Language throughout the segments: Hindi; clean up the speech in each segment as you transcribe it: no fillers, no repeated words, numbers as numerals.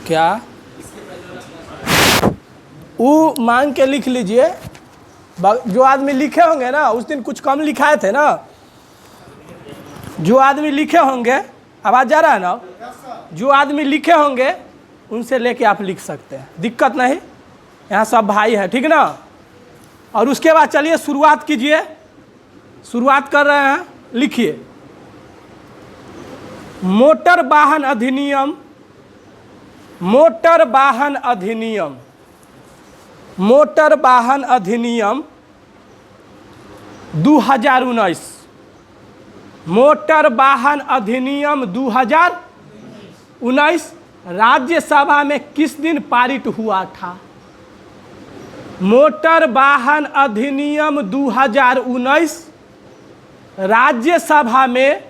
क्या वो मांग के लिख लीजिए। जो आदमी लिखे होंगे ना, उस दिन कुछ कम लिखाए थे ना, जो आदमी लिखे होंगे, आवाज़ जा रहा है ना, जो आदमी लिखे होंगे उनसे लेके आप लिख सकते हैं, दिक्कत नहीं। यहाँ सब भाई है, ठीक ना। और उसके बाद चलिए शुरुआत कीजिए। शुरुआत कर रहे हैं, लिखिए। मोटर वाहन अधिनियम, मोटर वाहन अधिनियम, मोटर वाहन अधिनियम 2019, मोटर वाहन अधिनियम 2019 राज्यसभा में किस दिन पारित हुआ था? मोटर वाहन अधिनियम 2019 राज्यसभा में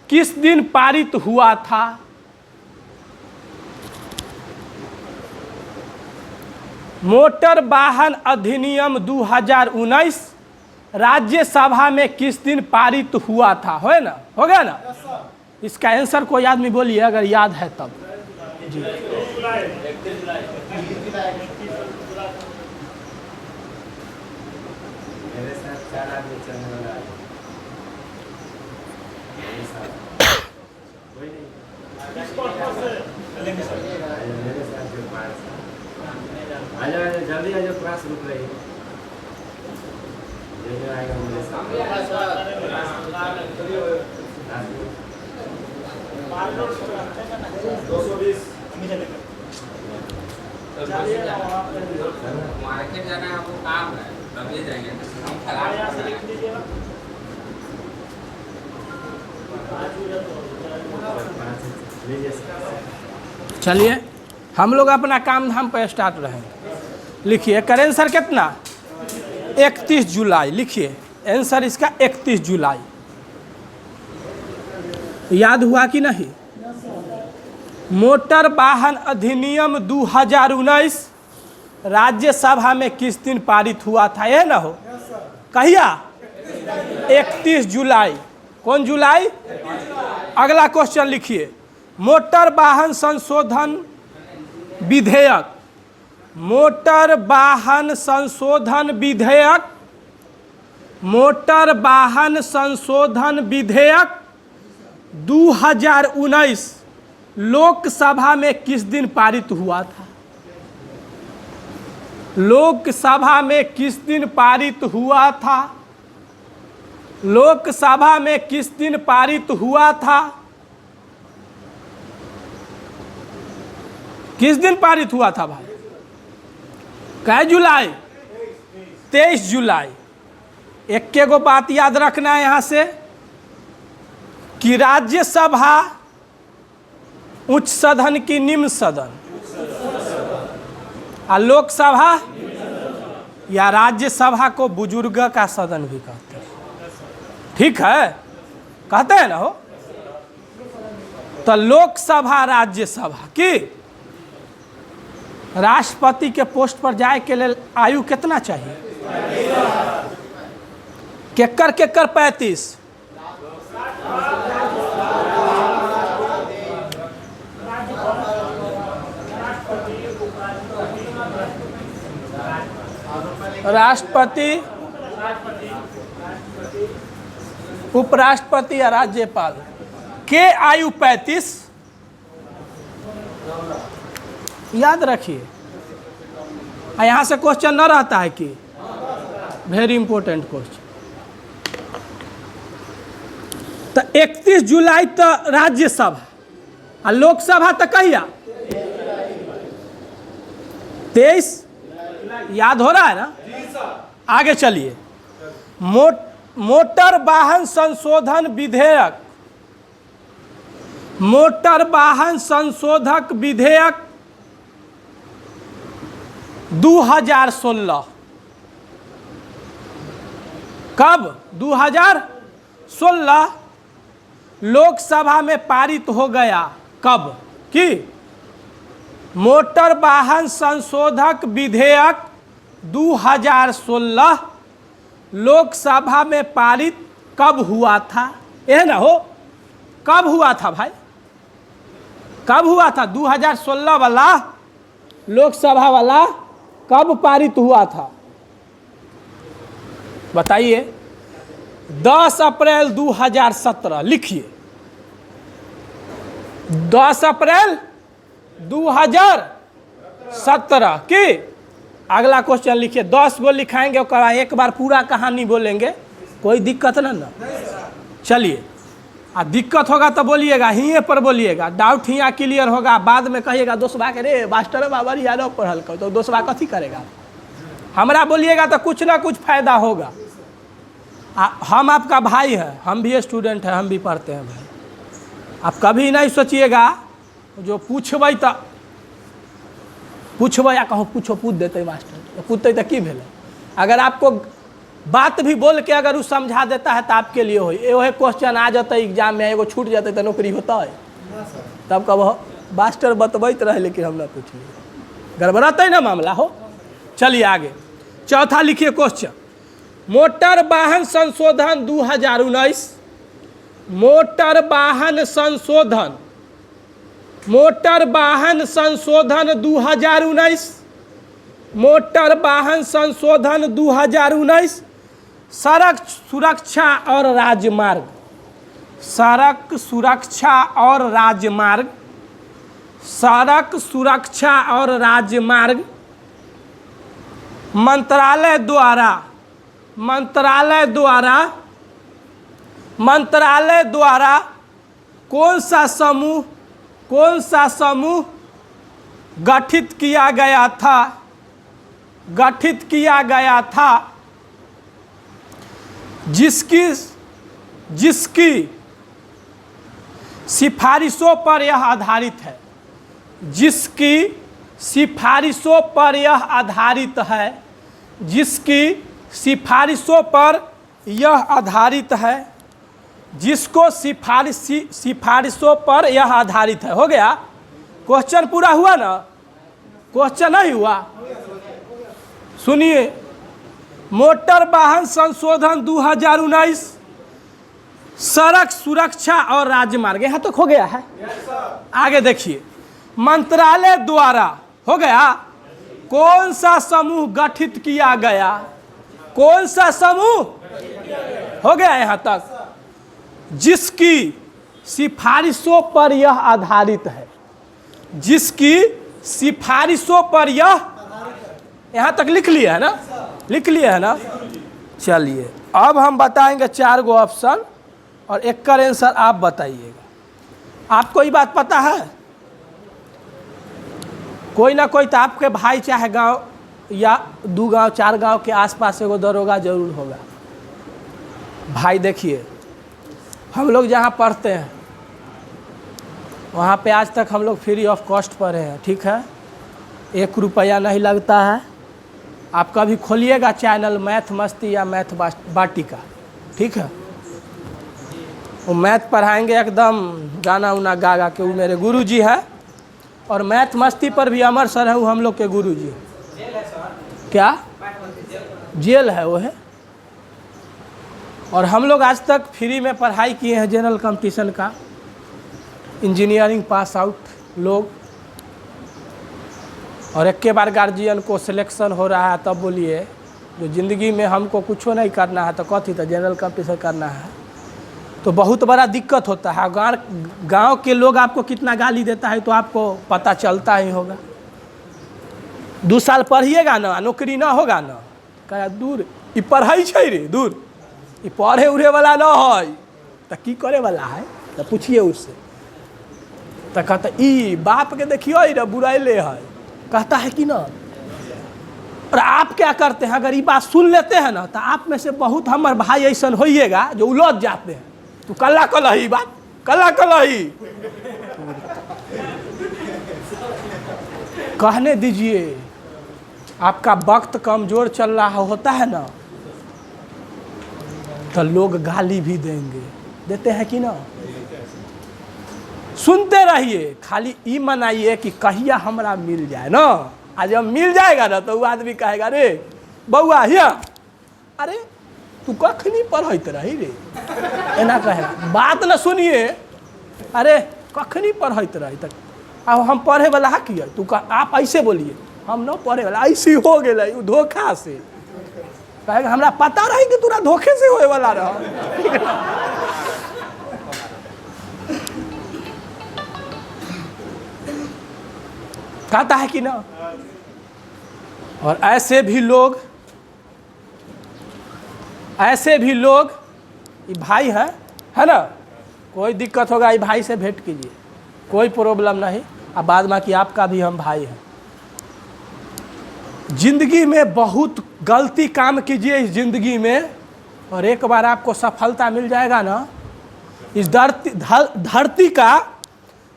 किस दिन पारित हुआ था? मोटर वाहन अधिनियम 2019 राज्यसभा में किस दिन पारित हुआ था? हो ना, हो गया ना। इसका आंसर कोई आदमी बोलिए अगर याद है तब। जी जल्दी आ जाओ, क्लास रुक रही है। आएगा मुझे 220 मार्केट जाना है, आपको काम है, तब ले जाएंगे। चलिए हम लोग अपना काम धाम पर स्टार्ट रहेंगे। लिखिए कर आंसर कितना? 31 जुलाई। लिखिए आंसर इसका 31 जुलाई। याद हुआ कि नहीं? मोटर वाहन अधिनियम 2019 राज्यसभा में किस दिन पारित हुआ था? ये ना हो कहिया? 31 जुलाई। कौन जुलाई? अगला क्वेश्चन लिखिए। मोटर वाहन संशोधन विधेयक, मोटर वाहन संशोधन विधेयक, मोटर वाहन संशोधन विधेयक 2019 लोकसभा में किस दिन पारित हुआ था? लोकसभा में किस दिन पारित हुआ था? लोकसभा में किस दिन पारित हुआ था? किस दिन पारित हुआ था भाई? कै जुलाई? 23 जुलाई। एक के गो बात याद रखना है यहाँ से कि राज्यसभा उच्च सदन की निम्न सदन, और लोकसभा या राज्यसभा को बुजुर्ग का सदन भी कहते हैं। ठीक है, कहते हैं ना हो। तो लोकसभा राज्यसभा की राष्ट्रपति के पोस्ट पर जाए के लिए आयु कितना चाहिए? केकर 35। राष्ट्रपति, उपराष्ट्रपति या राज्यपाल के आयु 35। याद रखिए। यहाँ से क्वेश्चन न रहता है कि वेरी इंपॉर्टेंट क्वेश्चन। तो 31 जुलाई तो राज्यसभा और लोकसभा तो कहिया? 23। याद हो रहा है ना? आगे चलिए। मोटर वाहन संशोधन विधेयक, मोटर वाहन संशोधक विधेयक 2016 कब? 2016 लोकसभा में पारित हो गया। कब कि मोटर वाहन संशोधक विधेयक 2016 लोकसभा में पारित कब हुआ था? यह ना हो, कब हुआ था भाई? कब हुआ था? 2016 वाला लोकसभा वाला कब पारित हुआ था बताइए? 10 अप्रैल 2017 लिखिए। 10 अप्रैल 2017 की अगला क्वेश्चन लिखिए। 10 गो लिखाएंगे और एक बार पूरा कहानी बोलेंगे, कोई दिक्कत ना। चलिए, दिक्कत होगा तो बोलिएगा, हिये पर बोलिएगा, डाउट हियाँ क्लियर होगा, बाद में कहिएगा दोस्तबा के रे मास्टर बाबा यादव पढ़ल कर, तो दोस्तबा कथी करेगा? हमरा बोलिएगा तो कुछ ना कुछ फायदा होगा। हम आपका भाई हैं, हम भी स्टूडेंट हैं, हम भी पढ़ते हैं भाई। आप कभी नहीं सोचिएगा जो पूछबै तो पूछबै या कहूँ पूछो पूछ देते मास्टर, पूछते तो की भेल। अगर आपको बात भी बोल के अगर वो समझा देता है तो आपके लिए वही क्वेश्चन आ जाता एग्जाम में, एगो छूट जाते तो नौकरी होता है। तब कब मास्टर बतबैत रहे लेकिन हम ना पूछिए, गड़बड़ाते ना मामला हो। चलिए आगे, चौथा लिखिए क्वेश्चन। मोटर वाहन संशोधन 2019, मोटर वाहन संशोधन 2019, मोटर वाहन संशोधन 2019, सड़क सुरक्षा और राजमार्ग, सड़क सुरक्षा और राजमार्ग, सड़क सुरक्षा और राजमार्ग मंत्रालय द्वारा कौन सा समूह गठित किया गया था जिसकी सिफारिशों पर यह आधारित है, जिसकी सिफारिशों पर यह आधारित है, जिसकी सिफारिशों पर यह आधारित है, जिसको सिफारिशों पर यह आधारित है। हो गया क्वेश्चन? पूरा हुआ ना? क्वेश्चन नहीं हुआ? सुनिए, मोटर वाहन संशोधन 2019, सड़क सुरक्षा और राजमार्ग, यहाँ तक हो गया है। आगे देखिए, मंत्रालय द्वारा हो गया, कौन सा समूह गठित किया गया? कौन सा समूह हो गया यहाँ तक? जिसकी सिफारिशों पर यह आधारित है, जिसकी सिफारिशों पर यह, यहाँ तक लिख लिया है ना? लिख लिया है ना? चलिए, अब हम बताएंगे 4 गो ऑप्शन और एक का आंसर आप बताइएगा। आपको ये बात पता है, कोई ना कोई तो आपके भाई चाहे गांव या 2 गांव 4 गांव के आसपास एगो दरोगा जरूर होगा। भाई देखिए, हम लोग जहाँ पढ़ते हैं वहाँ पे आज तक हम लोग फ्री ऑफ कॉस्ट पढ़े हैं, ठीक है? 1 रुपया नहीं लगता है। आप कभी खोलिएगा चैनल मैथ मस्ती या मैथ बाटिका, ठीक है? वो मैथ पढ़ाएंगे एकदम गाना उना गा के। वो मेरे गुरुजी है, और मैथ मस्ती पर भी अमर सर है, वो हम लोग के गुरुजी। क्या जेल है वो है? और हम लोग आज तक फ्री में पढ़ाई किए हैं जनरल कंपटीशन का, इंजीनियरिंग पास आउट लोग। और एक के बार गार्जियन को सिलेक्शन हो रहा है तब बोलिए, जो ज़िंदगी में हमको कुछ नहीं करना है तो कथी तो जनरल कंपटीशन करना है, तो बहुत बड़ा दिक्कत होता है। गांव के लोग आपको कितना गाली देता है तो आपको पता चलता ही होगा। 2 साल पढ़िएगा ना, नौकरी ना होगा ना, कहा दूर ये पढ़ाई है रे, दूर ये पढ़े उड़े वाला ना है तो की करे वाला है, तो पूछिए उससे। तो कहता ई बाप के देखियो रे बुराइले है, कहता है कि ना। और आप क्या करते हैं, अगर ये बात सुन लेते हैं ना, तो आप में से बहुत हमारे भाई ऐसा होइएगा जो उलझ जाते हैं। तो कल्ला कलही बात, कल्ला कलही कहने दीजिए। आपका वक्त कमज़ोर चल रहा होता है ना, तो लोग गाली भी देंगे, देते हैं कि ना? सुनते रहिए, खाली ई मनाइए कि कहिया हमरा मिल जाए ना। आज जब मिल जाएगा ना तो वो आदमी कहेगा रे बउआ हिया, अरे तू कखनी पढ़त रही रे, एना कहेगा। बात ना सुनिए, अरे कखनी पढ़त रही, तक अब हम पढ़े वाला है कि तू आप ऐसे बोलिए, हम न पढ़े वाला, ऐसे हो गए धोखा से। कहेगा हमरा पता रही कि तोरा धोखे से होए वाला रहा। कहता है कि ना। और ऐसे भी लोग ये भाई है ना, कोई दिक्कत होगा ये भाई से भेंट कीजिए, कोई प्रॉब्लम नहीं। अब बाद में कि आपका भी हम भाई हैं। जिंदगी में बहुत गलती काम कीजिए इस जिंदगी में, और एक बार आपको सफलता मिल जाएगा ना। इस धरती का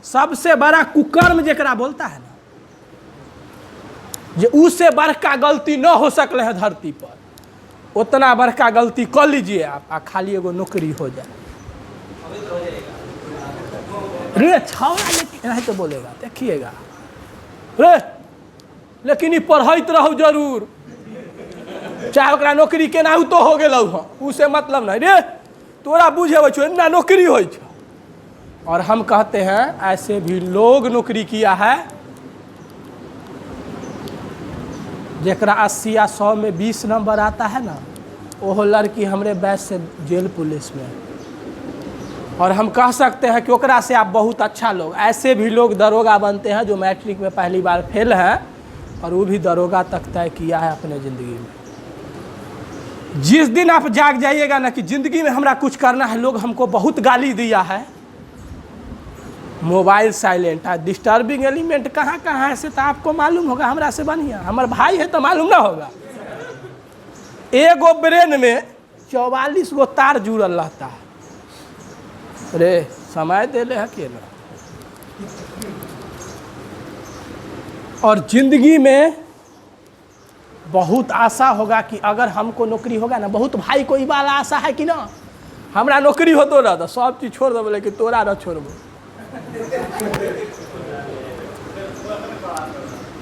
सबसे बड़ा कुकर्म जेकरा बोलता है ना, जे उससे बड़का गलती न हो सकले है धरती पर, उतना बड़का गलती कर लीजिए आप, आ खाली एगो नौकरी हो जाए। रे छौड़ा लेकिन नहीं तो बोलेगा, देखिएगा रे, लेकिन ये पढ़ैत रहू जरूर, चाहे ओकरा नौकरी केनाहू तो हो गेलौ हँ, उसे मतलब नहीं रे, तोरा बुझे छो ना नौकरी हो। और हम कहते हैं ऐसे भी लोग नौकरी किया है जेकरा 80 या 100 में 20 नंबर आता है ना, वो लड़की हमरे बैच से जेल पुलिस में। और हम कह सकते हैं कि ओकरा से आप बहुत अच्छा लोग, ऐसे भी लोग दरोगा बनते हैं जो मैट्रिक में पहली बार फेल हैं, और वो भी दरोगा तक तय किया है अपने ज़िंदगी में। जिस दिन आप जाग जाइएगा ना कि ज़िंदगी में हमरा कुछ करना है, लोग हमको बहुत गाली दिया है, मोबाइल साइलेंट है, डिस्टर्बिंग एलिमेंट कहाँ कहाँ है से तो आपको मालूम होगा, हमरा से बढ़िया हमारे भाई है तो मालूम ना होगा। एगो ब्रेन में 44 गो तार जुड़ल रहता है। रे समय दे ले है कि ना। और जिंदगी में बहुत आशा होगा कि अगर हमको नौकरी होगा ना, बहुत भाई को ये वाला आशा है कि ना हमरा नौकरी हो तो ना सब चीज़ छोड़ दो, लेकिन तोरा ना छोड़बो।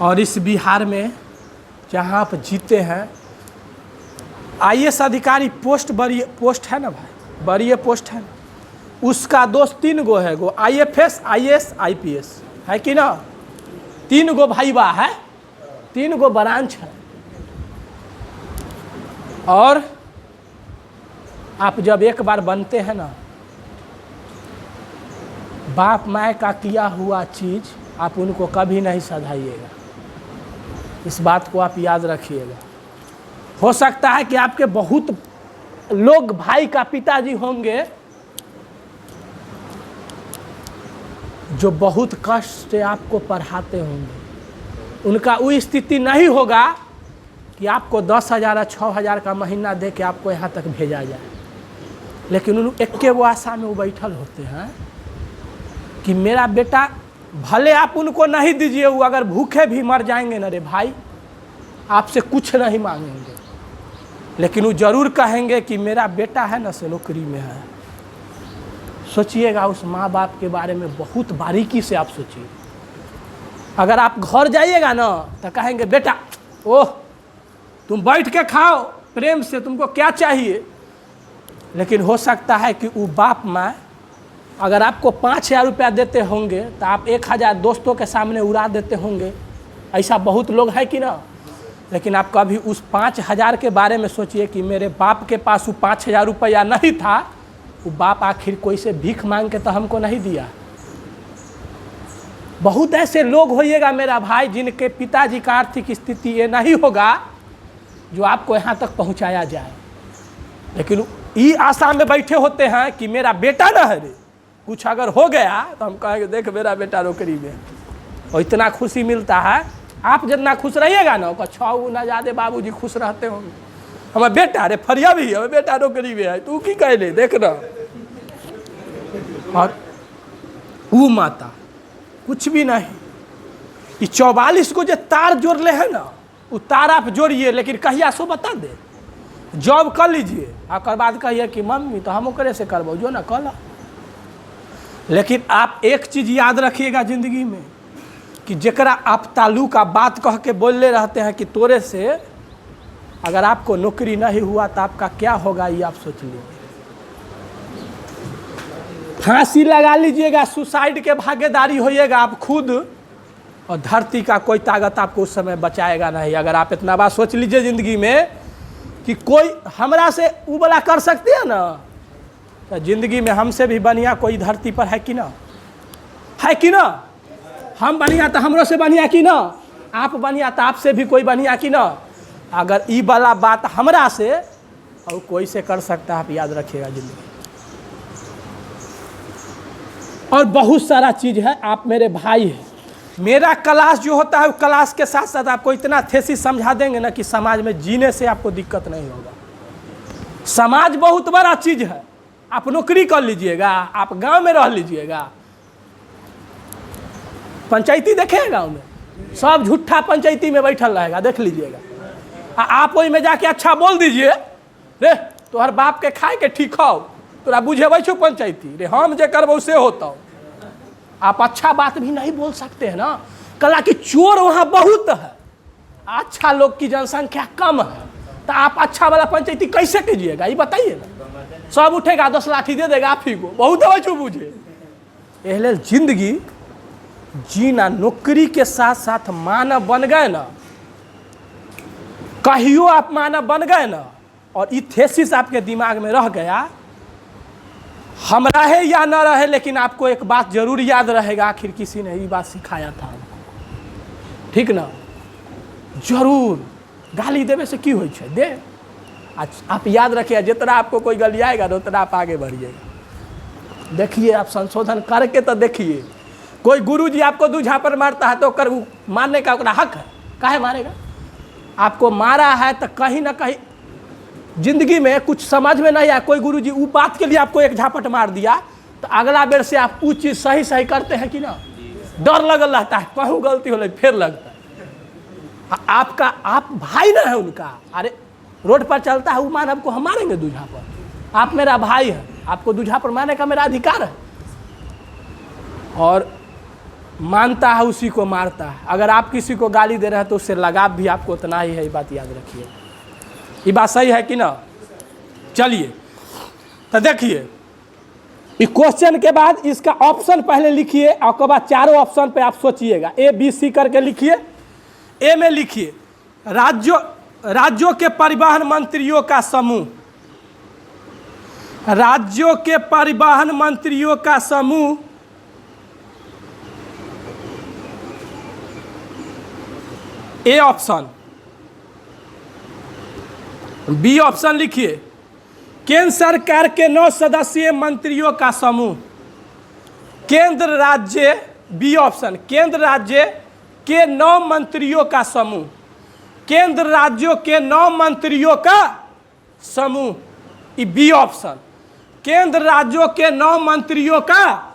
और इस बिहार में जहाँ आप जीते हैं, IAS अधिकारी पोस्ट बड़ी पोस्ट है ना भाई, बड़ी पोस्ट है ना, उसका दोस्त 3 गो है, गो IFS IAS IPS है कि ना, 3 गो भाई बा है, 3 गो ब्रांच है। और आप जब एक बार बनते हैं ना, बाप माँ का किया हुआ चीज़ आप उनको कभी नहीं सधाइएगा, इस बात को आप याद रखिएगा। हो सकता है कि आपके बहुत लोग भाई का पिताजी होंगे जो बहुत कष्ट से आपको पढ़ाते होंगे, उनका वो स्थिति नहीं होगा कि आपको 10,000 6,000 का महीना दे के आपको यहाँ तक भेजा जाए, लेकिन उन एक वो आशा में वो बैठल होते हैं कि मेरा बेटा, भले आप उनको नहीं दीजिए, वो अगर भूखे भी मर जाएंगे ना रे भाई, आपसे कुछ नहीं मांगेंगे, लेकिन वो जरूर कहेंगे कि मेरा बेटा है ना से नौकरी में है। सोचिएगा उस माँ बाप के बारे में बहुत बारीकी से आप सोचिए। अगर आप घर जाइएगा ना तो कहेंगे बेटा ओह तुम बैठ के खाओ प्रेम से, तुमको क्या चाहिए। लेकिन हो सकता है कि वो बाप माँ अगर आपको 5,000 रुपया देते होंगे तो आप 1,000 दोस्तों के सामने उड़ा देते होंगे, ऐसा बहुत लोग है कि ना। लेकिन आप कभी उस 5,000 के बारे में सोचिए कि मेरे बाप के पास वो 5,000 रुपया नहीं था, वो बाप आखिर कोई से भीख मांग के तो हमको नहीं दिया। बहुत ऐसे लोग होइएगा मेरा भाई जिनके पिताजी का आर्थिक स्थिति ये नहीं होगा जो आपको यहाँ तक पहुँचाया जाए, लेकिन ये आशा में बैठे होते हैं कि मेरा बेटा ना है रे, कुछ अगर हो गया तो हम कहेंगे देख मेरा बेटा नौकरी में, और इतना खुशी मिलता है। आप जितना खुश रहिएगा ना उसका 6 गुना ज़्यादा बाबूजी खुश रहते होंगे। हमारा बेटा रे फरिया भी है, बेटा नौकरी में है, तू की कह ले देखना। और वो माता कुछ भी नहीं, ये 44 को जो तार जोड़ ले है ना, वो तार आप जोड़िए, लेकिन कहिया सो बता दे, जॉब कर लीजिए, और बाद कहिए कि मम्मी तो हम ओकरे से करबो जो ना कल। लेकिन आप एक चीज़ याद रखिएगा ज़िंदगी में कि जकरा आप तालू का बात कह के बोलते रहते हैं कि तोरे से अगर आपको नौकरी नहीं हुआ तो आपका क्या होगा, ये आप सोच लीजिए। फांसी लगा लीजिएगा, सुसाइड के भागीदारी होइएगा आप खुद। और धरती का कोई ताकत आपको उस समय बचाएगा नहीं। अगर आप इतना बात सोच लीजिए ज़िंदगी में कि कोई हमरा से वो वाला कर सकती है ना, तो ज़िंदगी में हमसे भी बढ़िया कोई धरती पर है कि ना? है कि ना? हम बढ़िया तो हमरो से बढ़िया कि ना? आप बढ़िया तो आपसे भी कोई बढ़िया कि ना? अगर ये वाला बात हमरा से और कोई से कर सकता है, आप याद रखिएगा ज़िंदगी। और बहुत सारा चीज़ है। आप मेरे भाई हैं, मेरा क्लास जो होता है क्लास के साथ साथ आपको इतना थेसिस समझा देंगे ना कि समाज में जीने से आपको दिक्कत नहीं होगा। समाज बहुत बड़ा चीज़ है। आप नौकरी कर लीजिएगा, आप गांव में रह लीजिएगा, पंचायती देखेगा गांव में सब झूठा पंचायती में बैठल रहेगा, देख लीजिएगा। आप वही में जाके अच्छा बोल दीजिए, रे तोहर बाप के खाए के ठीक हो, तोरा बुझेबै छो पंचायती, रे हम जे करबो से होता। आप अच्छा बात भी नहीं बोल सकते हैं ना। कला की चोर वहाँ बहुत है, अच्छा लोग की जनसंख्या कम है, तो आप अच्छा वाला पंचायती कैसे कीजिएगा ये बताइए ना। सब उठेगा 10 लाठी दे देगा आप ही को, बहुत है छो बुझे। एहले जिंदगी जीना, नौकरी के साथ साथ मानव बन गए ना, कहियो आप मानव बन गए ना, और ये थेसिस आपके दिमाग में रह गया, हम रहे या न रहे, लेकिन आपको एक बात जरूर याद रहेगा, आखिर किसी ने ये बात सिखाया था, ठीक ना? जरूर गाली देवे से की हो दे। आप याद रखिए, जितना आपको कोई गलियाएगा ना उतना आप आगे बढ़िएगा। देखिए आप संशोधन करके तो देखिए, कोई गुरुजी आपको दू झापड़ मारता है तो कर मारने का ओकरा हक है, काहे मारेगा? आपको मारा है तो कहीं ना कहीं जिंदगी में कुछ समझ में नहीं आया, कोई गुरुजी वो बात के लिए आपको एक झापट मार दिया, तो अगला बेर से आप वो चीज़ सही सही करते हैं कि ना? डर लगल रहता है, कहूँ गलती हो फिर लगता है। आपका आप भाई ना है उनका, अरे रोड पर चलता है वो मानव को हम मारेंगे दूझा पर? आप मेरा भाई है, आपको दूझा पर मारने का मेरा अधिकार है। और मानता है उसी को मारता है। अगर आप किसी को गाली दे रहे हैं तो उससे लगाव भी आपको उतना ही है, ये बात याद रखिए। ये बात सही है कि ना? चलिए तो देखिए, इस क्वेश्चन के बाद इसका ऑप्शन पहले लिखिए, और उसके बाद चारों ऑप्शन पे आप सोचिएगा, ए बी सी करके लिखिए। ए में लिखिए राज्यों के परिवहन मंत्रियों का समूह, राज्यों के परिवहन मंत्रियों का समूह ए ऑप्शन। बी ऑप्शन लिखिए केंद्र सरकार के 9 सदस्यीय मंत्रियों का समूह, केंद्र राज्य। बी ऑप्शन केंद्र राज्य के 9 मंत्रियों का समूह, केंद्र राज्यों के 9 मंत्रियों का समूह। ये बी ऑप्शन, केंद्र राज्यों के 9 मंत्रियों का।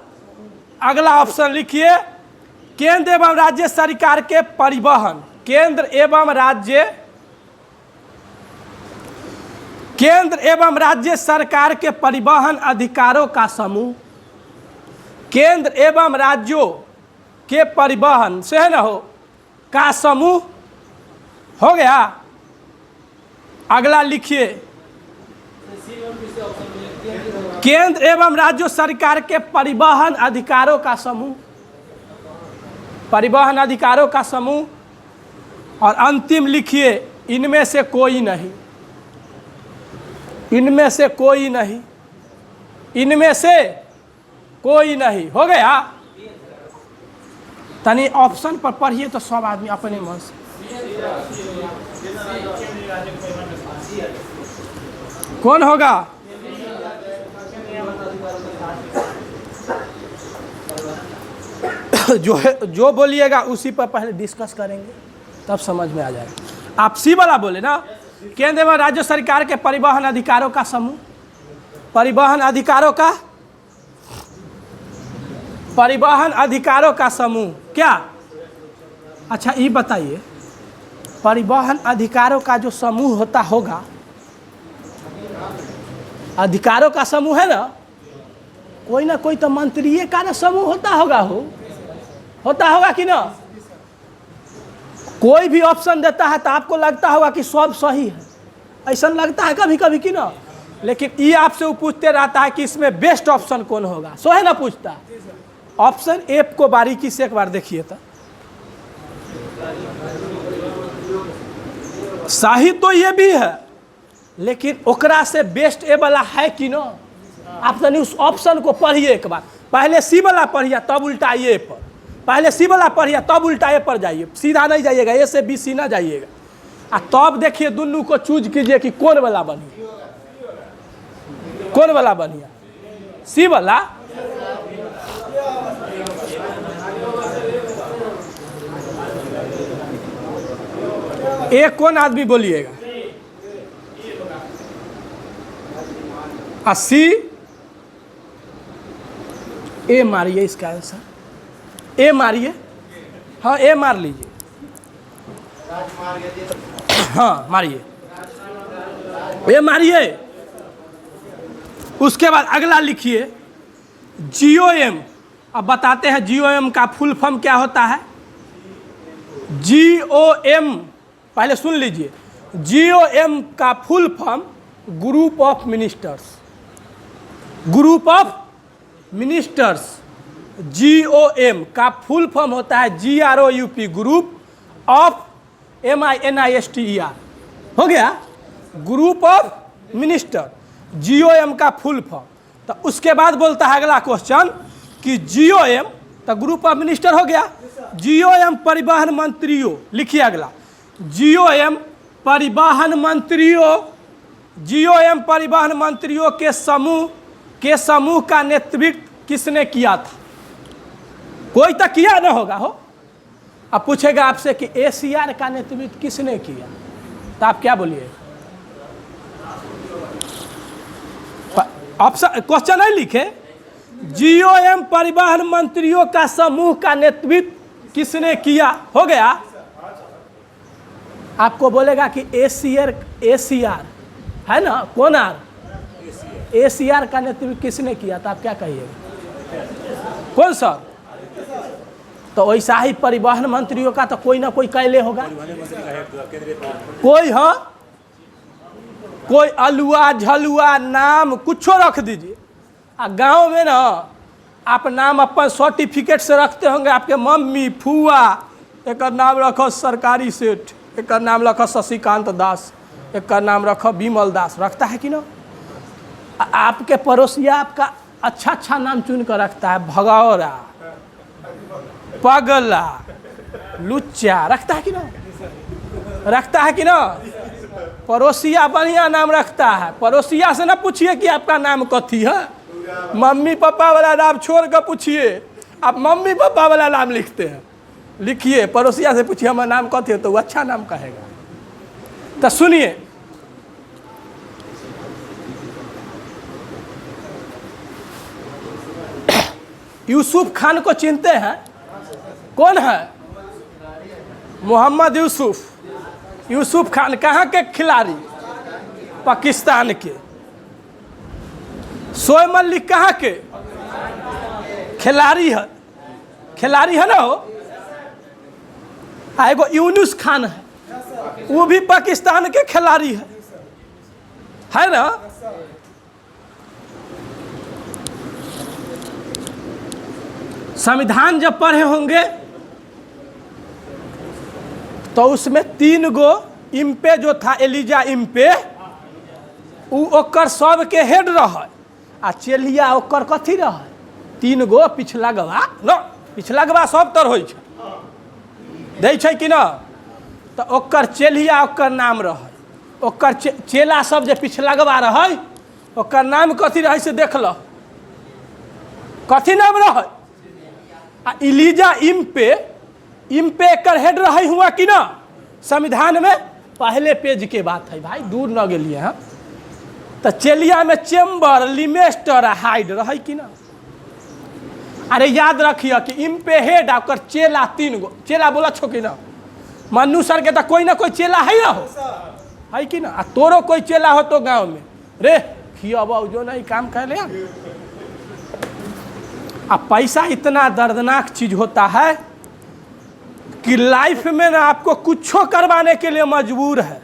अगला ऑप्शन लिखिए केंद्र एवं राज्य सरकार के परिवहन, केंद्र एवं राज्य सरकार के परिवहन अधिकारों का समूह, केंद्र एवं राज्यों के परिवहन से है ना हो का समूह। हो गया? अगला लिखिए केंद्र एवं राज्य सरकार के परिवहन अधिकारों का समूह, परिवहन अधिकारों का समूह। और अंतिम लिखिए इनमें से कोई नहीं, इनमें से कोई नहीं, इनमें से कोई नहीं। हो गया? तनी ऑप्शन पर पढ़िए तो सब आदमी अपने मन से। कौन होगा? जो बोलिएगा उसी पर पहले डिस्कस करेंगे, तब समझ में आ जाएगा। आप सी वाला बोले ना, केंद्र एवं राज्य सरकार के परिवहन अधिकारों का समूह, परिवहन अधिकारों का, परिवहन अधिकारों का समूह। क्या? अच्छा ये बताइए, परिवहन अधिकारों का जो समूह होता होगा, अधिकारों का समूह है ना कोई तो मंत्रीय का ना समूह होता होगा, होता होगा कि ना? कोई भी ऑप्शन देता है तो आपको लगता होगा कि सब सही है, ऐसा लगता है कभी कभी कि ना? लेकिन ये आपसे वो पूछते रहता है कि इसमें बेस्ट ऑप्शन कौन होगा, सो है ना पूछता। ऑप्शन ए को बारीकी से एक बार देखिए तो सही तो ये भी है, लेकिन ओकरा से बेस्ट ए वाला है कि ना। आप तनी उस ऑप्शन को पढ़िए एक बार, पहले सी वाला पढ़िए तब उल्टा ए पर, पहले सी वाला पढ़िए तब उल्टा ए पर जाइए, सीधा नहीं जाइएगा, ए से बी सी ना जाइएगा, और तब देखिए दोनों को चूज कीजिए कि कौन वाला बढ़िया, कौन वाला बढ़िया, सी वाला। एक कौन आदमी बोलिएगा, 80 ए मारिए इसका आंसर, ए मारिए, हाँ ए मार लीजिए, हाँ मारिए, ए मारिए। उसके बाद अगला लिखिए GOM। अब बताते हैं GOM का फुल फॉर्म क्या होता है। GOM पहले सुन लीजिए, GOM का full form group of ministers, group of ministers. GOM का फुल फॉर्म होता है GROUP, ग्रुप ऑफ MINISTER, हो गया ग्रुप ऑफ मिनिस्टर, GOM का फुल फॉर्म। तो उसके बाद बोलता है अगला क्वेश्चन कि GOM तो ग्रुप ऑफ मिनिस्टर हो गया, GOM परिवहन मंत्रियों, लिखिए अगला GOM परिवहन मंत्रियों, GOM परिवहन मंत्रियों के समूह का नेतृत्व किसने किया था। कोई तो किया ना होगा हो। अब पूछेगा आपसे कि ACR का नेतृत्व किसने किया, तो आप क्या बोलिए। ऑप्शन क्वेश्चन नहीं लिखे, GOM परिवहन मंत्रियों का समूह का नेतृत्व किसने किया, हो गया। आपको बोलेगा कि ACR है ना, कौन आर, ACR का नेतृत्व किसने किया, तो आप क्या कहिएगा, कौन सा। तो वैसा ही परिवहन मंत्रियों का तो कोई ना कोई कैले होगा, कोई, हाँ कोई अलुआ झलुआ नाम कुछो रख दीजिए। आ गांव में ना आप नाम अपन सर्टिफिकेट से रखते होंगे, आपके मम्मी फुआ, एक नाम रखो सरकारी सेठ, एक नाम रखो शशिकांत दास, एक नाम रखो विमल दास, रखता है कि ना। आपके पड़ोसिया आपका अच्छा अच्छा नाम चुन कर रखता है, भगौरा, पगला, लुच्चा, रखता है कि ना, रखता है कि ना। पड़ोसिया बढ़िया नाम रखता है, पड़ोसिया से ना पूछिए कि आपका नाम कथी है, मम्मी पापा वाला नाम छोड़ कर पूछिए। आप मम्मी पापा वाला नाम लिखते हैं, लिखिए, पड़ोसिया से पूछिए हमारा नाम कथी है, तो वो अच्छा नाम कहेगा। तो सुनिए, यूसुफ खान को चिनते हैं, कौन है, मोहम्मद यूसुफ। यूसुफ खान कहाँ के खिलाड़ी, पाकिस्तान के। शोएब मलिक कहाँ के खिलाड़ी है, खिलाड़ी है ना हो। एगो यूनुस खान है, वो भी पाकिस्तान के खिलाड़ी है ना। संविधान जब पढ़े होंगे तो उसमें 3 गो इम्पे जो था, एलिजा इम्पे, उ ओकर सब के हेड रहा, आ चेलिया ओकर कथी रहा, 3 गो पिछला गवा न, पिछला गवा सब तर होइ छै, दै छै कि ना। तो ओकर चेलिया ओकर नाम रहा, ओकर चेला सब जे पिछला गवा रहा, ओकर नाम कथी रहा से देख लो, कथी नाम रहा। आ एलिजा इम्पे एकर हेड रही हुआ कि ना। संविधान में पहले पेज के बात है भाई, दूर न गेलिए हैं। तो चेलिया में चेम्बर, लिमेस्टर, हाइड रही कि ना। अरे याद रखिए कि इम्पे हेड और चेला 3 गो, चेला बोला छो कि ना। मन्नू सर के तो कोई ना कोई चेला है ना हो, है कि ना। आ तोरो कोई चेला हो तो गांव में रे खियाबा जो नहीं काम कर ले। अब पैसा इतना दर्दनाक चीज होता है कि लाइफ में ना आपको कुछ करवाने के लिए मजबूर है।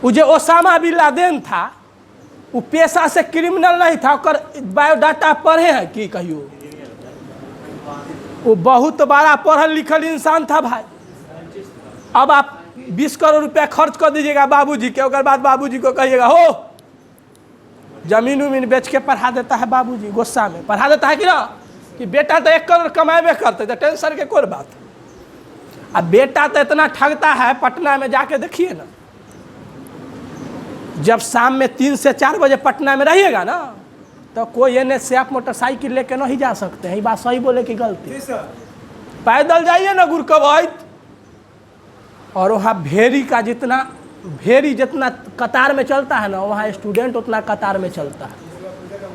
वो जो ओसामा बिन लादेन था, वो पेशा से क्रिमिनल नहीं था, और बायोडाटा पढ़े हैं कि कहियो, वो बहुत बड़ा पढ़ल लिखल इंसान था भाई। अब आप 20 करोड़ रुपया खर्च कर दीजिएगा बाबूजी के, उसके बाद बाबूजी को कहिएगा हो जमीन उमीन बेच के पढ़ा देता है बाबूजी, गुस्सा में पढ़ा देता है कि ना, कि बेटा तो 1 करोड़ कमाएबे करते, तो टेंशन के कोई बात। अब बेटा तो इतना ठगता है, पटना में जाके देखिए ना, जब शाम में 3 से 4 बजे पटना में रहिएगा ना, तो कोई एने से आप मोटरसाइकिल लेके नहीं जा सकते हैं। ये बात सही बोले कि गलती? पैदल जाइए ना गुरकवैत, और वहाँ भेरी जितना कतार में चलता है ना, वहाँ स्टूडेंट उतना कतार में चलता है।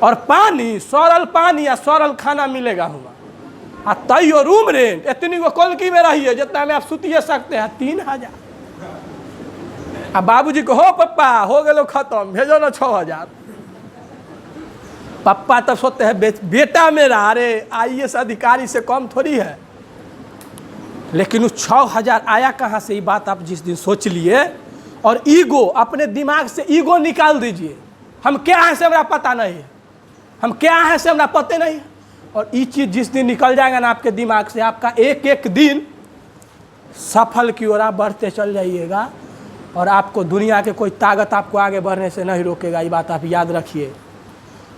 और पानी, सरल पानी या सरल खाना मिलेगा वहाँ। तैयो रूम रेंट इतनी वो कोलकी में रही है जितना में आप सुतिए सकते हैं, 3000। अब बाबूजी को हो पप्पा हो गए खत्म, भेजो ना 6000। पप्पा तब सोचते हैं बेटा मेरा अरे IAS अधिकारी से कम थोड़ी है। लेकिन उस 6000 आया कहाँ से, ये बात आप जिस दिन सोच लिए, और ईगो, अपने दिमाग से ईगो निकाल दीजिए। हम क्या हैं से हमारा पता नहीं है, हम क्या हैं से हमारा पते नहीं है। और ये चीज़ जिस दिन निकल जाएगा ना आपके दिमाग से, आपका एक एक दिन सफल की ओर आप बढ़ते चल जाइएगा, और आपको दुनिया के कोई ताकत आपको आगे बढ़ने से नहीं रोकेगा। ये बात आप याद रखिए।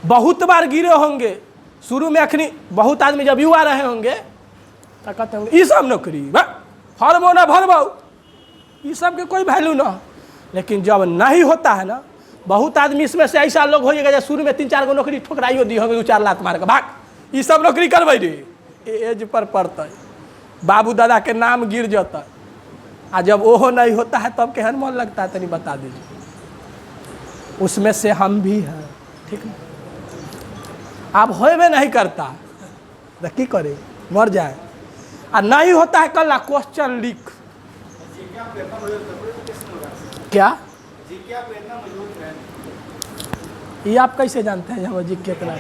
बहुत बार गिरे होंगे शुरू में, अखनी बहुत आदमी जब युवा रहे होंगे तो कहते होंगे ये सब नौकरी फर्मो ना भरबो, ये सब के कोई वैल्यू ना। लेकिन जब नहीं होता है ना, बहुत आदमी इसमें से ऐसा लोग होइएगा जो शुरू में 3-4 गो नौकरी ठुकराइयो दी होंगे, 2-4 लात मार के भाग, ये सब नौकरी करबै रे, एज पर पड़ते, बाबू दादा के नाम गिर जाता। आ जब ओहो नहीं होता है तब केहन मन लगता है, तनी बता दीजिए। उसमें से हम भी हैं, ठीक है। आप होए नहीं करता तो की करे, मर जाए। और नहीं होता है कल क्वेश्चन लीक, क्या ये आप कैसे जानते हैं हम जी कितना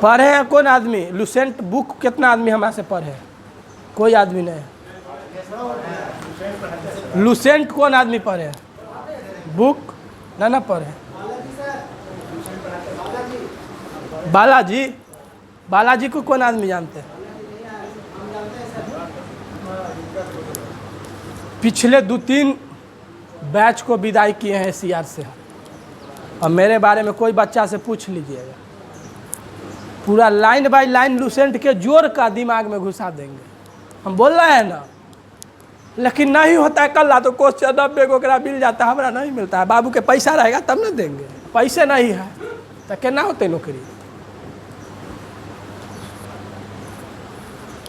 पढ़े हैं? कौन आदमी लुसेंट बुक कितना आदमी हमारे से पढ़े? कोई आदमी नहीं। लुसेंट कौन आदमी पढ़े बुक? ना पढ़े। बालाजी को कौन आदमी जानते हैं? पिछले 2-3 बैच को विदाई किए हैं SCR से। और मेरे बारे में कोई बच्चा से पूछ लीजिएगा, पूरा लाइन बाय लाइन लुसेंट के जोड़ का दिमाग में घुसा देंगे। हम बोल रहे हैं ना, लेकिन नहीं होता है कल तो क्वेश्चन 90 को मिल जाता है, हमारा नहीं मिलता है। बाबू के पैसा रहेगा तब ना देंगे, पैसे नहीं है तो केना होते नौकरी।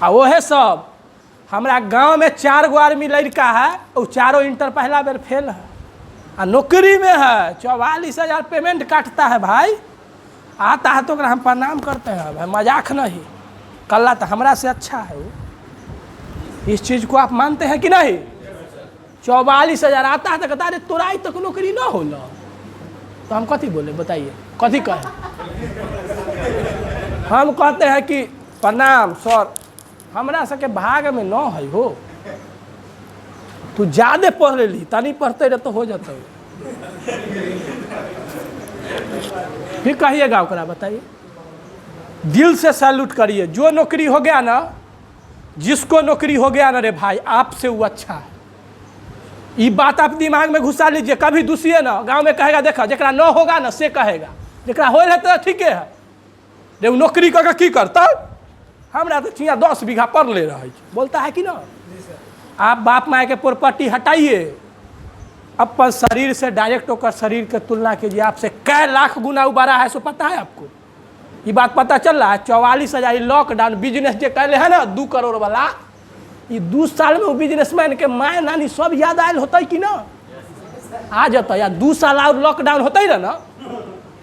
आ वो है सब हमारा गांव में 4 गो आर्मी लड़का है, और चारों इंटर पहला बेर फेल है, आ नौकरी में है। 44,000 पेमेंट काटता है भाई, आता है तो हम प्रणाम करते हैं भाई, मजाक नहीं। कल्ला तो हमरा से अच्छा है वो। इस चीज़ को आप मानते हैं कि नहीं? 44,000 आता है तो कहता अरे तोरा तक नौकरी ना हो, तो हम कथी बोले बताइए, कथी कहें? हम कहते हैं कि प्रणाम सर, हमरा सबके भाग में न है हो, तू ज्यादा पढ़ ली, तनी पढ़ते रहे तो हो जाता है। फिर कहिएगा ओकरा, बताइए। दिल से सैल्यूट करिए। जो नौकरी हो गया ना, जिसको नौकरी हो गया ना रे भाई, आपसे वो अच्छा है। ये बात आप दिमाग में घुसा लीजिए। कभी दूसरे ना गांव में कहेगा देखा जरा न होगा ना से कहेगा, जरा हो तो ठीक है रे, नौकरी करके की करता, हमरा तो चिया 10 बीघा पर ले रहा है, बोलता है कि ना। आप बाप माँ के प्रॉपर्टी हटाइए, अपन शरीर से डायरेक्ट होकर शरीर के तुलना कीजिए, आपसे कै लाख गुना उबारा है, सो पता है आपको? ये बात पता चल रहा है? 44,000 लॉकडाउन बिजनेस जो कैले है ना 2 करोड़ वाला, ये 2 साल में वो बिजनेसमैन के माए नानी सब याद आयल होता कि ना? आ जाता या 2 साल और लॉकडाउन होता रहा ना,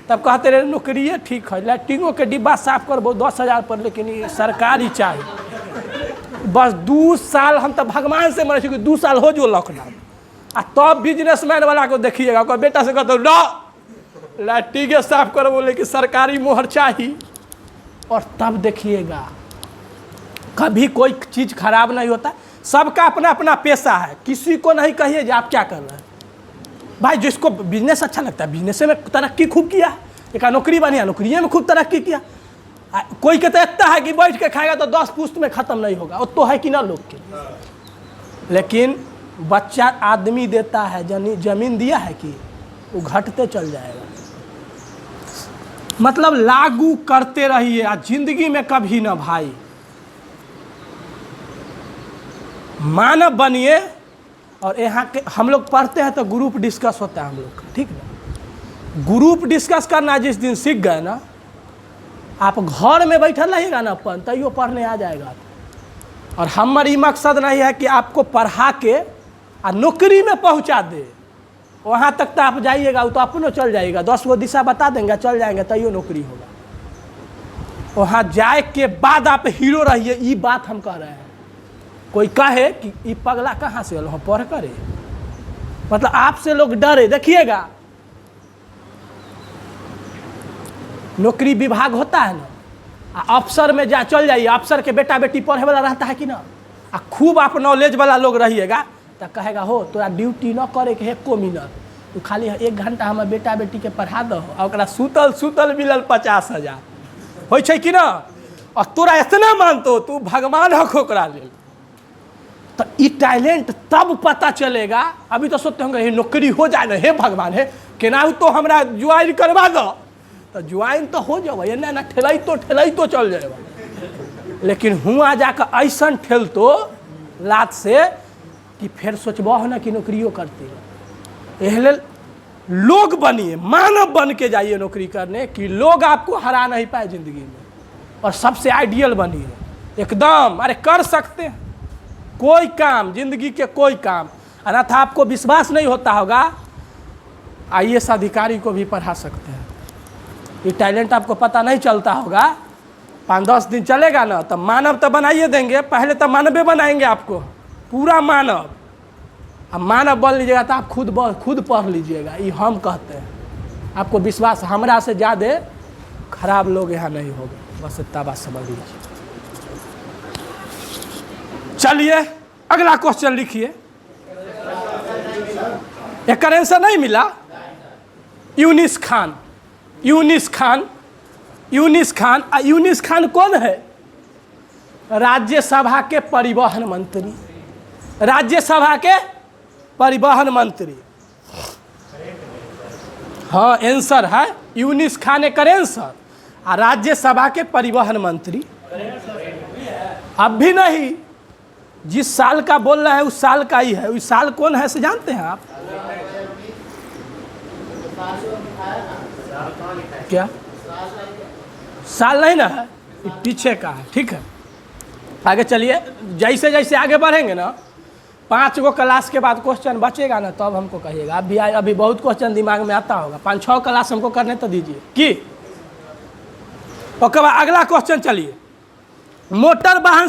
तब कहते रहे नौकरिए ठीक है, लैट्रिनों के डिब्बा साफ करबो 10,000 पर, लेकिन ये सरकारी चाहिए। बस 2 साल हम तो भगवान से मरे कि 2 साल हो जो लॉकडाउन, आ तब बिजनेसमैन वाला को देखिएगा, कोई बेटा से कहते ना लैट्रिन साफ करबो लेकिन सरकारी मोहर चाहिए। और तब देखिएगा कभी कोई चीज़ खराब नहीं होता। सबका अपना अपना पेशा है, किसी को नहीं कहिए कि आप क्या कर रहे हैं। भाई जिसको बिजनेस अच्छा लगता है, बिजनेस में तरक्की खूब किया, एक नौकरी बनी, नौकरी में खूब तरक्की किया। कोई कहता इतना है कि बैठ के खाएगा तो 10 पुश्त में ख़त्म नहीं होगा, वो तो है कि ना लोग के। लेकिन बच्चा आदमी देता है, जमीन दिया है कि वो घटते चल जाएगा। मतलब लागू करते रहिए आज जिंदगी में कभी ना भाई, मानव बनिए। और यहाँ के हम लोग पढ़ते हैं तो ग्रुप डिस्कस होता है हम लोग का, ठीक ना। ग्रुप डिस्कस करना जिस दिन सीख गए ना, आप घर में बैठल रहिएगा ना अपन तैयो पढ़ने आ जाएगा। और हमारी मकसद नहीं है कि आपको पढ़ा के आ नौकरी में पहुंचा दे, वहाँ तक तो आप जाइएगा, वो तो अपनों चल जाएगा, 10 गो दिशा बता देंगे, चल जाएंगे तैयो नौकरी होगा। वहाँ जाए के बाद आप हीरो रहिए, ये बात हम कह रहे हैं। कोई कहे कि ये पगला कहाँ से हम पढ़ करे, मतलब आपसे लोग डरे। देखिएगा नौकरी विभाग होता है ना, अफसर में जा चल जाइए, अफसर के बेटा बेटी पढ़े वाला रहता है कि ना, आ खूब आप नॉलेज वाला लोग रहिएगा तो कहेगा हो तोरा ड्यूटी न करे के 1 मिनट, तू खाली 1 घंटा हमारे बेटा बेटी के पढ़ा दो, और सुतल सुतल मिलल 50,000 हो कि ना। और तोरा इतना मानतो तू भगवान हक ओकरा लेल, तो ये टैलेंट तब पता चलेगा। अभी तो सोचते होंगे नौकरी हो जाए ना, हे भगवान है केनाहू तो हमरा ज्वाइन करवा दो, तो ज्वाइन तो हो जाओ ना ना, ठेलाई तो चल जाएगा। लेकिन हुआ जाकर ऐसा ठेल तो लात से कि फिर सोचबो हो ना कि नौकरियों करते एहले लोग बनिए, मानव बन के जाइए नौकरी करने कि लोग आपको हरा नहीं पाए जिंदगी में। और सबसे आइडियल बनिए एकदम, अरे कर सकते हैं कोई काम, जिंदगी के कोई काम। अन्यथा आपको विश्वास नहीं होता होगा, IAS अधिकारी को भी पढ़ा सकते हैं। ये टैलेंट आपको पता नहीं चलता होगा, 5-10 दिन चलेगा ना तो मानव तो बनाइए देंगे, पहले तो मानवे बनाएंगे आपको पूरा मानव। अब मानव बन लीजिएगा तो आप खुद पढ़ लीजिएगा, ये हम कहते हैं। आपको विश्वास, हमरा से ज़्यादा खराब लोग यहाँ नहीं होंगे, बस इतना बात समझ लीजिए। चलिए अगला क्वेश्चन लिखिए। एक आंसर नहीं मिला। यूनिस खान कौन है? राज्यसभा के परिवहन मंत्री, राज्यसभा के परिवहन मंत्री। हाँ आंसर है यूनिस खान एक आंसर, और राज्यसभा के परिवहन मंत्री। अब भी नहीं, जिस साल का बोल रहा है उस साल का ही है। उस साल कौन है से जानते हैं आप? क्या साल नहीं ना है, पीछे का है, ठीक है। आगे चलिए, जैसे जैसे आगे बढ़ेंगे ना, 5 गो क्लास के बाद क्वेश्चन बचेगा ना, तब तो हमको कहिएगा। अभी बहुत क्वेश्चन दिमाग में आता होगा, 5-6 क्लास हमको करने तो दीजिए कि। उसके बाद अगला क्वेश्चन चलिए, मोटर वाहन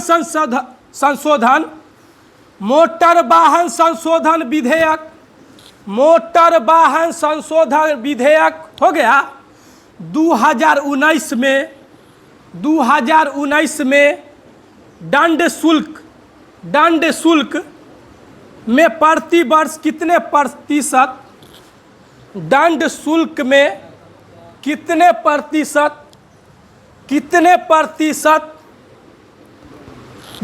संशोधन विधेयक हो गया 2019 में। दंड शुल्क में प्रति वर्ष कितने प्रतिशत, दंड शुल्क में कितने प्रतिशत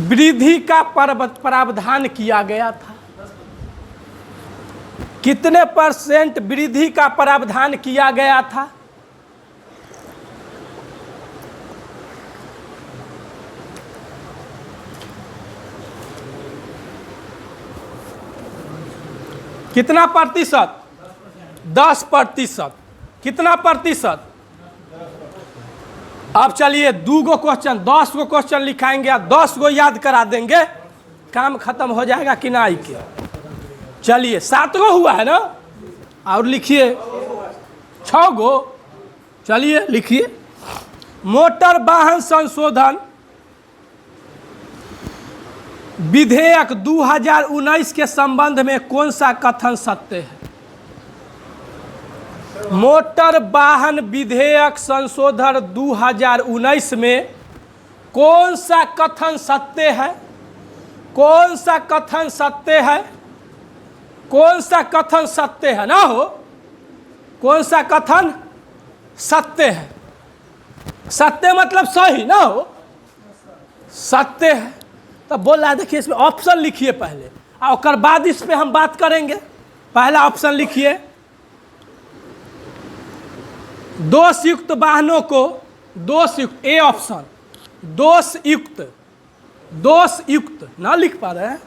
वृद्धि का प्रावधान किया गया था? कितने % वृद्धि का प्रावधान किया गया था? कितना प्रतिशत? 10%। कितना प्रतिशत? अब चलिए 2 गो क्वेश्चन, 10 गो क्वेश्चन लिखाएंगे, 10 गो याद करा देंगे, काम खत्म हो जाएगा कि ना। के चलिए 7 गो हुआ है ना, और लिखिए 6 गो। चलिए लिखिए, मोटर वाहन संशोधन विधेयक 2019 के संबंध में कौन सा कथन सत्य है? मोटर वाहन विधेयक संशोधन 2019 में कौन सा कथन सत्य है? कौन सा कथन सत्य है? कौन सा कथन सत्य है? ना हो, कौन सा कथन सत्य है? सत्य मतलब सही ना हो, सत्य है तब बोल रहा है। देखिए इसमें ऑप्शन लिखिए पहले और बाद इस पे हम बात करेंगे। पहला ऑप्शन लिखिए, दोषयुक्त वाहनों को, दोषयुक्त, ए ऑप्शन, दोषयुक्त, दोषयुक्त ना लिख पा रहे हैं,